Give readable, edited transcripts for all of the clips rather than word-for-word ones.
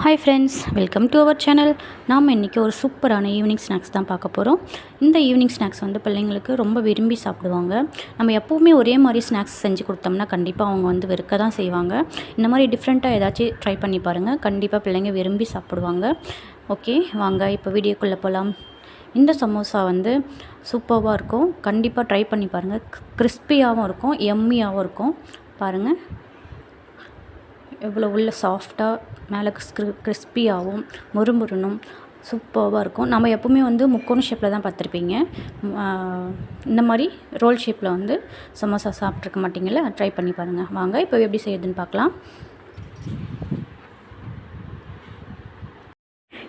Hi friends, welcome to our channel. நாம் இன்றைக்கி ஒரு சூப்பரான ஈவினிங் ஸ்நாக்ஸ் தான் பார்க்க போகிறோம். இந்த ஈவினிங் ஸ்நாக்ஸ் வந்து பிள்ளைங்களுக்கு ரொம்ப விரும்பி சாப்பிடுவாங்க. நம்ம எப்போவுமே ஒரே மாதிரி ஸ்நாக்ஸ் செஞ்சு கொடுத்தோம்னா கண்டிப்பாக அவங்க வந்து வெறுக்க தான் செய்வாங்க. இந்த மாதிரி டிஃப்ரெண்ட்டாக ஏதாச்சும் ட்ரை பண்ணி பாருங்கள், கண்டிப்பாக பிள்ளைங்க விரும்பி சாப்பிடுவாங்க. ஓகே, வாங்க இப்போ வீடியோக்குள்ளே போகலாம். இந்த சமோசா வந்து சூப்பராக இருக்கும், கண்டிப்பாக ட்ரை பண்ணி பாருங்கள். கிறிஸ்பியாகவும் இருக்கும், எம்மியாகவும் இருக்கும். பாருங்கள் எவ்வளோ உள்ள சாஃப்டாக, மேலே கிறிஸ்பியாகவும் முறுமுறுனும் சூப்பராக இருக்கும். நம்ம எப்போவுமே வந்து முக்கோண ஷேப்பில் தான் பார்த்துருப்பீங்க. இந்த மாதிரி ரோல் ஷேப்பில் வந்து சமோசா சாப்பிட்ருக்க மாட்டிங்களா? ட்ரை பண்ணி பாருங்கள். வாங்க இப்போ எப்படி செய்யுதுன்னு பார்க்கலாம்.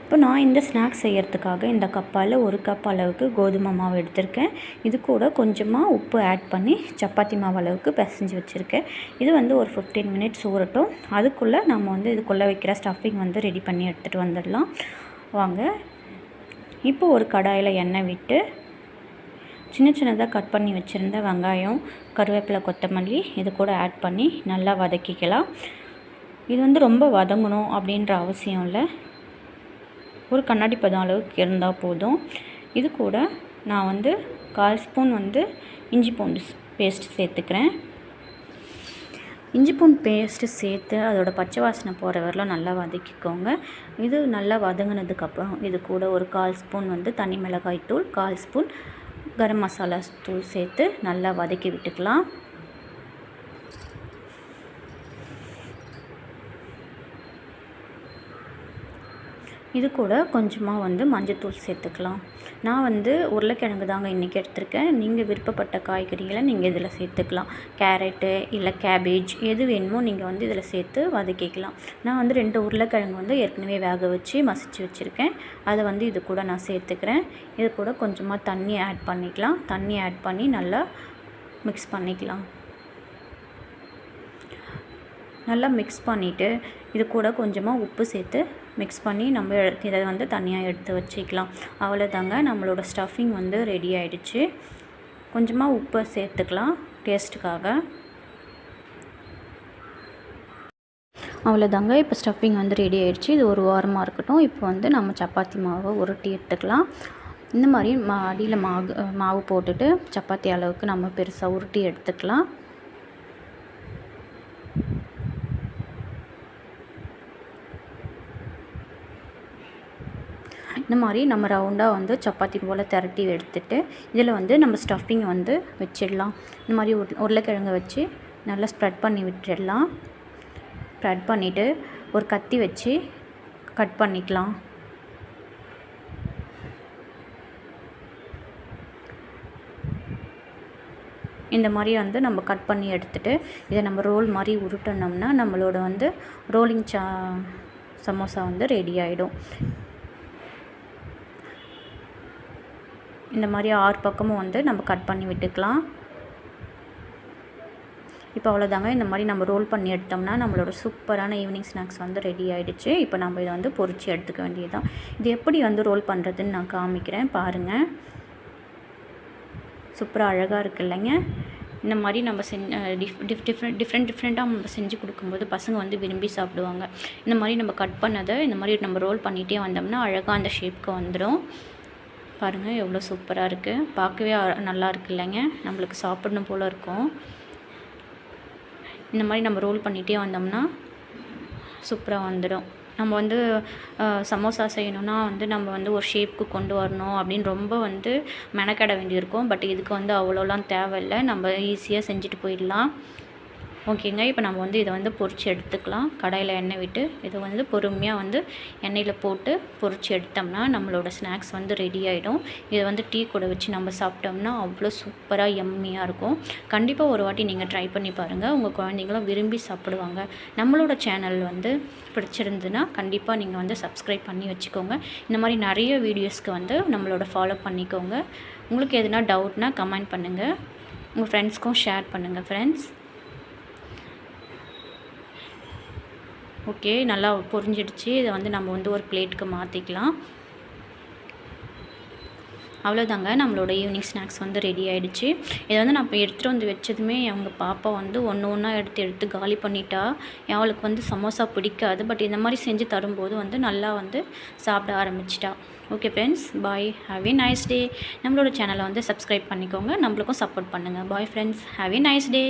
இப்போ நான் இந்த ஸ்நாக்ஸ் செய்கிறதுக்காக இந்த கப்பால் 1 கப் அளவுக்கு கோதுமை மாவு எடுத்திருக்கேன். இது கூட கொஞ்சமாக உப்பு ஆட் பண்ணி சப்பாத்தி மாவு அளவுக்கு பிசைஞ்சு வச்சுருக்கேன். இது வந்து ஒரு 15 மினிட்ஸ் ஊறட்டும். அதுக்குள்ளே நம்ம வந்து இதுக்குள்ளே வைக்கிற ஸ்டஃபிங் வந்து ரெடி பண்ணி எடுத்துகிட்டு வந்துடலாம். வாங்க, இப்போ ஒரு கடாயில் எண்ணெய் விட்டு சின்ன சின்னதாக கட் பண்ணி வச்சுருந்த வெங்காயம், கருவேப்பிலை, கொத்தமல்லி இது கூட ஆட் பண்ணி நல்லா வதக்கிக்கலாம். இது வந்து ரொம்ப வதங்கணும் அப்படின்ற அவசியம் இல்லை, ஒரு கண்ணாடி பதம் அளவுக்கு இருந்தால் போதும். இது கூட நான் வந்து 1/4 ஸ்பூன் வந்து இஞ்சி பூண்டு பேஸ்ட் சேர்த்துக்கிறேன். இஞ்சி பூண்டு பேஸ்ட்டு சேர்த்து அதோட பச்சை வாசனை போகிற வரலாம் நல்லா வதக்கிக்கோங்க. இது நல்லா வதங்கினதுக்கப்புறம் இது கூட ஒரு 1/4 ஸ்பூன் வந்து தனி மிளகாய் தூள், 1/4 ஸ்பூன் கரம் மசாலா தூள் சேர்த்து நல்லா வதக்கி விட்டுக்கலாம். இது கூட கொஞ்சமாக வந்து மஞ்சத்தூள் சேர்த்துக்கலாம். நான் வந்து உருளைக்கிழங்கு தாங்க இன்றைக்கி எடுத்திருக்கேன். நீங்கள் விருப்பப்பட்ட காய்கறிகளை நீங்கள் இதில் சேர்த்துக்கலாம். கேரட்டு இல்லை கேபேஜ் எது வேணுமோ நீங்கள் வந்து இதில் சேர்த்து வதக்கிக்கலாம். நான் வந்து 2 உருளைக்கிழங்கு வந்து ஏற்கனவே வேக வச்சு மசிச்சு வச்சுருக்கேன். அதை வந்து இது கூட நான் சேர்த்துக்கிறேன். இது கூட கொஞ்சமாக தண்ணி ஆட் பண்ணிக்கலாம். தண்ணி ஆட் பண்ணி நல்லா மிக்ஸ் பண்ணிக்கலாம். நல்லா மிக்ஸ் பண்ணிவிட்டு இது கூட கொஞ்சமாக உப்பு சேர்த்து மிக்ஸ் பண்ணி நம்ம இதை வந்து தனியாக எடுத்து வச்சுக்கலாம். அவ்வளோதாங்க, நம்மளோட ஸ்டஃபிங் வந்து ரெடி ஆகிடுச்சு. கொஞ்சமாக உப்பை சேர்த்துக்கலாம் டேஸ்ட்டுக்காக. அவ்வளோதாங்க, இப்போ ஸ்டஃபிங் வந்து ரெடி ஆகிடுச்சு. இது ஒரு வாரமாக இருக்கட்டும். இப்போ வந்து நம்ம சப்பாத்தி மாவை உருட்டி எடுத்துக்கலாம். இந்த மாதிரி அடியில் மாவு போட்டுட்டு சப்பாத்தி அளவுக்கு நம்ம பெருசாக உருட்டி எடுத்துக்கலாம். இந்த மாதிரி நம்ம ரவுண்டாக வந்து சப்பாத்தி போல் திரட்டி எடுத்துகிட்டு இதில் வந்து நம்ம ஸ்டஃபிங் வந்து வச்சிடலாம். இந்த மாதிரி உருளைக்கிழங்கு வச்சு நல்லா ஸ்ப்ரெட் பண்ணி விட்டுடலாம். ஸ்ப்ரெட் பண்ணிவிட்டு ஒரு கத்தி வச்சு கட் பண்ணிக்கலாம். இந்த மாதிரி வந்து நம்ம கட் பண்ணி எடுத்துகிட்டு இதை நம்ம ரோல் மாதிரி உருட்டினோம்னா நம்மளோட வந்து ரோலிங் சமோசா வந்து ரெடி ஆகிடும். இந்த மாதிரி 6 பக்கமும் வந்து நம்ம கட் பண்ணி விட்டுக்கலாம். இப்போ அவ்வளோதாங்க, இந்த மாதிரி நம்ம ரோல் பண்ணி எடுத்தோம்னா நம்மளோட சூப்பரான ஈவினிங் ஸ்நாக்ஸ் வந்து ரெடி ஆகிடுச்சு. இப்போ நம்ம இதை வந்து பொரிச்சு எடுத்துக்க வேண்டியதுதான். இது எப்படி வந்து ரோல் பண்ணுறதுன்னு நான் காமிக்கிறேன் பாருங்கள். சூப்பராக அழகாக இருக்குது இல்லைங்க? இந்த மாதிரி நம்ம டிஃப்ரெண்ட்டாக நம்ம செஞ்சு கொடுக்கும்போது பசங்க வந்து விரும்பி சாப்பிடுவாங்க. இந்த மாதிரி நம்ம கட் பண்ணதை இந்த மாதிரி நம்ம ரோல் பண்ணிகிட்டே வந்தோம்னா அழகாக அந்த ஷேப்க்கு வந்துடும். பாருங்கள் எவ்வளோ சூப்பராக இருக்குது, பார்க்கவே நல்லா இருக்கு இல்லைங்க? நம்மளுக்கு சாப்பிடணும் போல் இருக்கும். இந்த மாதிரி நம்ம ரோல் பண்ணிகிட்டே வந்தோம்னா சூப்பராக வந்துடும். நம்ம வந்து சமோசா செய்யணுன்னா வந்து நம்ம வந்து ஒரு ஷேப்புக்கு கொண்டு வரணும் அப்படின்னு ரொம்ப வந்து மெனக்கெட வேண்டியிருக்கும். பட் இதுக்கு வந்து அவ்வளோலாம் தேவையில்லை, நம்ம ஈஸியாக செஞ்சுட்டு போயிடலாம். ஓகேங்க, இப்போ நம்ம வந்து இதை வந்து பொரிச்சு எடுத்துக்கலாம். கடாயில் எண்ணெய் விட்டு இதை வந்து பொறுமையாக வந்து எண்ணெயில் போட்டு பொரிச்சு எடுத்தோம்னா நம்மளோட ஸ்நாக்ஸ் வந்து ரெடி ஆகிடும். இதை வந்து டீ கூட வச்சு நம்ம சாப்பிட்டோம்னா அவ்வளோ சூப்பராக எம்மியாக இருக்கும். கண்டிப்பாக ஒரு வாட்டி நீங்கள் ட்ரை பண்ணி பாருங்கள், உங்கள் குழந்தைங்களும் விரும்பி சாப்பிடுவாங்க. நம்மளோட சேனல் வந்து பிடிச்சிருந்துன்னா கண்டிப்பாக நீங்கள் வந்து சப்ஸ்கிரைப் பண்ணி வச்சுக்கோங்க. இந்த மாதிரி நிறைய வீடியோஸ்க்கு வந்து நம்மளோட ஃபாலோ பண்ணிக்கோங்க. உங்களுக்கு எதுனா டவுட்னா கமெண்ட் பண்ணுங்கள், உங்கள் ஃப்ரெண்ட்ஸ்க்கும் ஷேர் பண்ணுங்கள் ஃப்ரெண்ட்ஸ். ஓகே, நல்லா பொரிஞ்சிடுச்சு. இதை வந்து நம்ம வந்து ஒரு பிளேட்டுக்கு மாற்றிக்கலாம். அவ்வளோதாங்க, நம்மளோட ஈவினிங் ஸ்நாக்ஸ் வந்து ரெடி ஆகிடுச்சு. இதை வந்து நான் இப்போ எடுத்துகிட்டு வந்து வச்சதுமே அவங்க பாப்பா வந்து ஒன்று ஒன்றா எடுத்து எடுத்து காலி பண்ணிட்டா. அவளுக்கு வந்து சமோசா பிடிக்காது, பட் இந்த மாதிரி செஞ்சு தரும்போது வந்து நல்லா வந்து சாப்பிட ஆரம்பிச்சிட்டா. Okay friends, bye, have a nice day. நம்மளோட சேனலை வந்து சப்ஸ்கிரைப் பண்ணிக்கோங்க, நம்மளுக்கும் சப்போர்ட் பண்ணுங்கள். Bye friends, have a nice day.